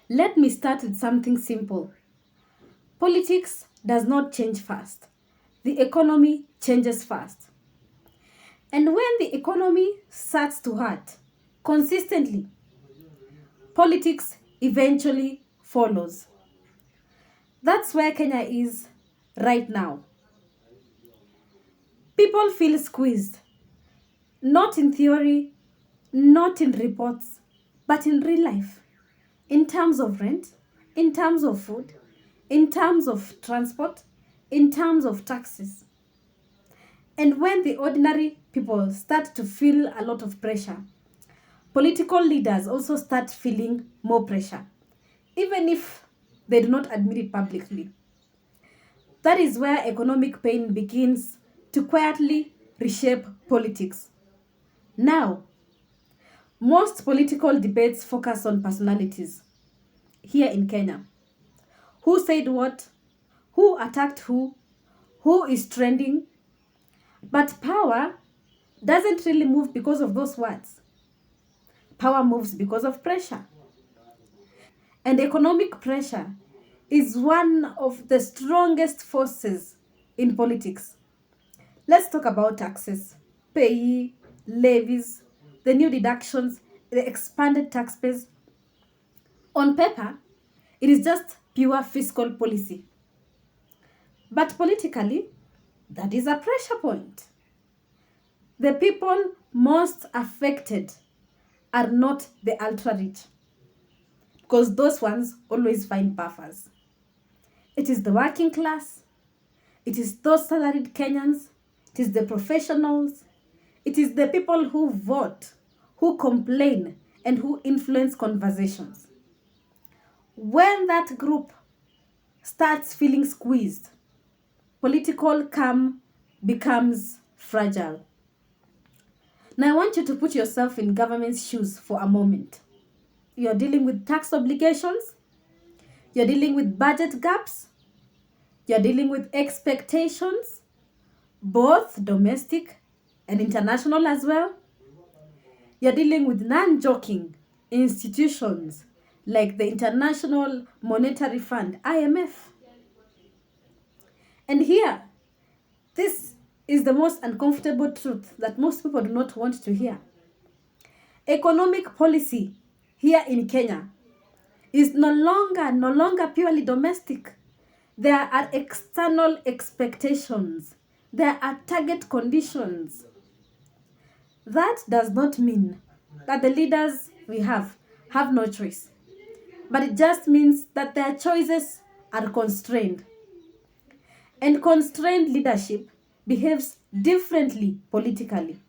Let me start with something simple. Politics does not change fast. The economy changes fast. And when the economy starts to hurt consistently, politics eventually follows. That's where Kenya is right now. People feel squeezed, not in theory, not in reports, but in real life. In terms of rent, in terms of food, in terms of transport, in terms of taxes. And when the ordinary people start to feel a lot of pressure, political leaders also start feeling more pressure, even if they do not admit it publicly. That is where economic pain begins to quietly reshape politics. Now, most political debates focus on personalities here in Kenya. Who said what? Who attacked who? Who is trending? But power doesn't really move because of those words. Power moves because of pressure. And economic pressure is one of the strongest forces in politics. Let's talk about taxes, pay, levies, the new deductions, the expanded tax base. On paper, it is just pure fiscal policy. But politically, that is a pressure point. The people most affected are not the ultra-rich, because those ones always find buffers. It is the working class, it is those salaried Kenyans, it is the professionals, it is the people who vote, who complain, and who influence conversations. When that group starts feeling squeezed, political calm becomes fragile. Now I want you to put yourself in government's shoes for a moment. You're dealing with tax obligations, you're dealing with budget gaps, you're dealing with expectations, both domestic and international as well. You're dealing with non-joking institutions like the International Monetary Fund, IMF. And here, this is the most uncomfortable truth that most people do not want to hear. Economic policy here in Kenya is no longer purely domestic. There are external expectations. There are target conditions. That does not mean that the leaders we have no choice. But it just means that their choices are constrained. And constrained leadership behaves differently politically.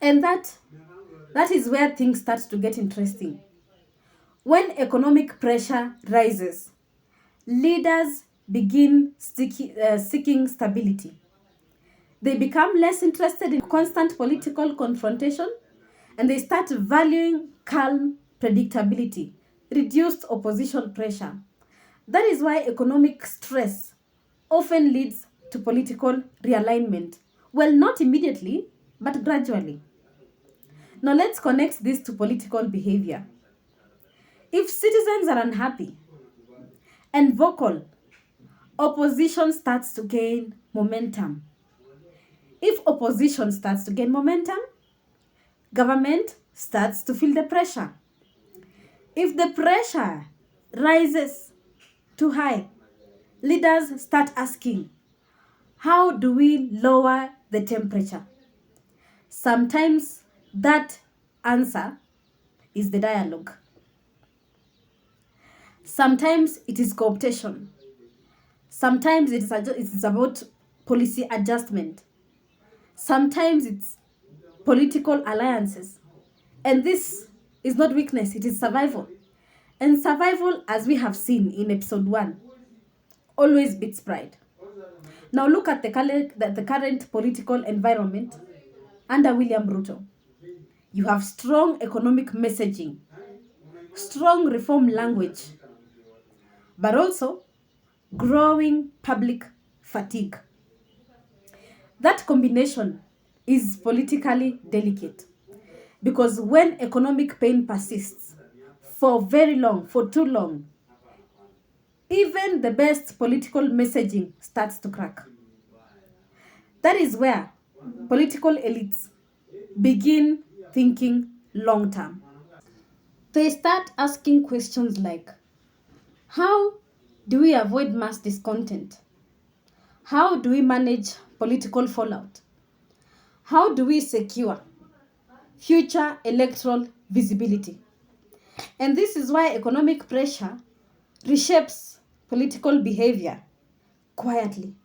And that is where things start to get interesting. When economic pressure rises, leaders begin seeking stability. They become less interested in constant political confrontation, and they start valuing calm predictability, reduced opposition pressure. That is why economic stress often leads to political realignment. Well, not immediately, but gradually. Now let's connect this to political behavior. If citizens are unhappy and vocal, opposition starts to gain momentum. If opposition starts to gain momentum, government starts to feel the pressure. If the pressure rises too high, leaders start asking, how do we lower the temperature? Sometimes that answer is the dialogue. Sometimes it is cooptation. Sometimes it is about policy adjustment. Sometimes it's political alliances. And this is not weakness, it is survival. And survival, as we have seen in episode 1, always beats pride. Now look at the current political environment under William Ruto. You have strong economic messaging, strong reform language, but also growing public fatigue. That combination is politically delicate because when economic pain persists, for very long, for too long, even the best political messaging starts to crack. That is where political elites begin thinking long term. They start asking questions like, how do we avoid mass discontent? How do we manage political fallout? How do we secure future electoral visibility? And this is why economic pressure reshapes political behavior quietly.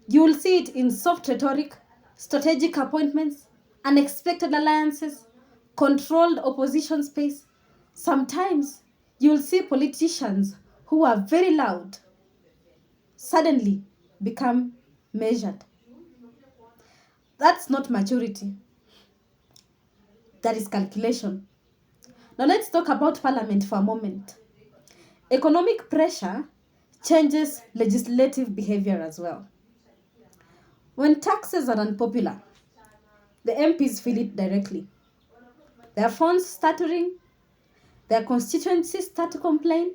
You will see it in soft rhetoric, strategic appointments, unexpected alliances, controlled opposition space. Sometimes you will see politicians who are very loud suddenly become measured. That's not maturity, that is calculation. Now let's talk about parliament for a moment. Economic pressure changes legislative behavior as well. When taxes are unpopular, the MPs feel it directly. Their phones start to ring, their constituencies start to complain,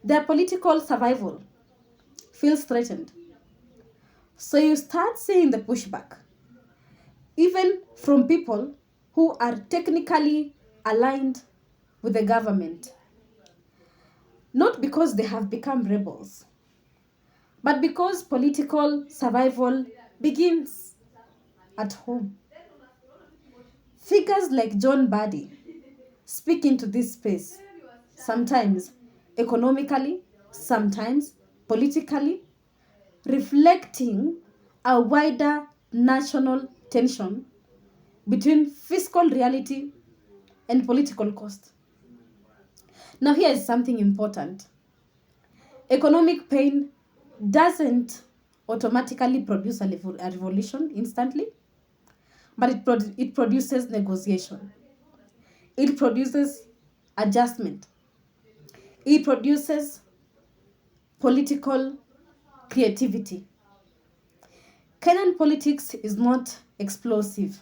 their political survival feels threatened. So you start seeing the pushback, even from people who are technically aligned with the government. Not because they have become rebels, but because political survival begins at home. Figures like John Buddy speak into this space, sometimes economically, sometimes politically, reflecting a wider national tension between fiscal reality and political cost. Now, here is something important. Economic pain doesn't automatically produce a revolution instantly, but it produces negotiation. It produces adjustment. It produces political creativity. Kenyan politics is not explosive.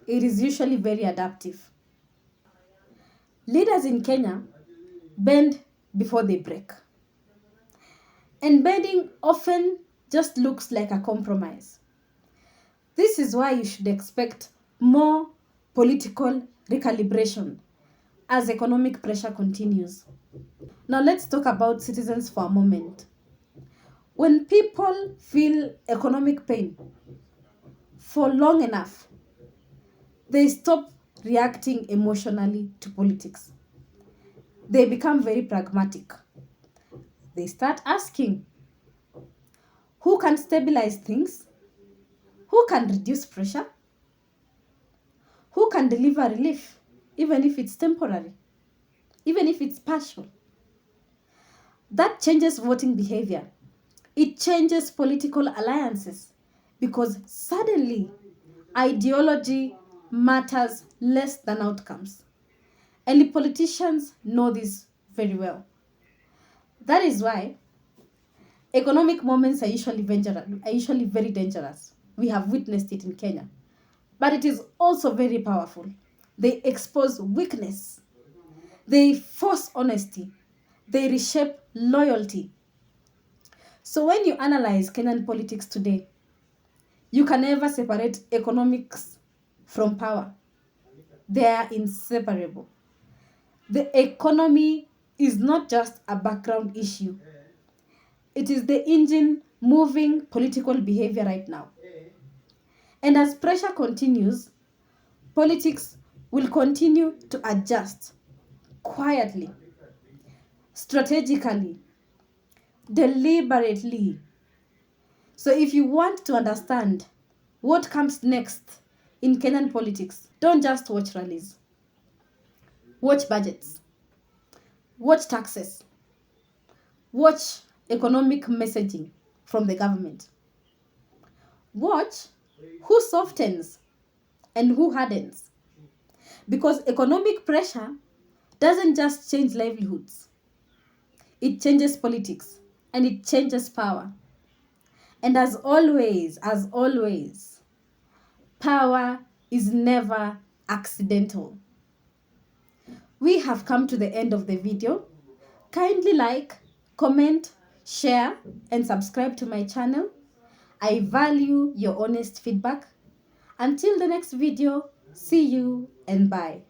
It is usually very adaptive. Leaders in Kenya bend before they break. And bending often just looks like a compromise. This is why you should expect more political recalibration as economic pressure continues. Now let's talk about citizens for a moment. When people feel economic pain for long enough, they stop reacting emotionally to politics. They become very pragmatic. They start asking, who can stabilize things? Who can reduce pressure? Who can deliver relief, even if it's temporary, even if it's partial? That changes voting behavior. It changes political alliances because suddenly ideology matters less than outcomes. And the politicians know this very well. That is why economic moments are usually very dangerous. We have witnessed it in Kenya. But it is also very powerful. They expose weakness. They force honesty. They reshape loyalty. So when you analyze Kenyan politics today, you can never separate economics from power. They are inseparable. The economy is not just a background issue. It is the engine moving political behavior right now. And as pressure continues, politics will continue to adjust quietly, strategically, deliberately. So if you want to understand what comes next in Kenyan politics, don't just watch rallies. Watch budgets. Watch taxes. Watch economic messaging from the government. Watch who softens and who hardens. Because economic pressure doesn't just change livelihoods. It changes politics and it changes power. And as always, power is never accidental. we have come to the end of the video. Kindly like, comment, share, and subscribe to my channel. I value your honest feedback. Until the next video, see you and bye.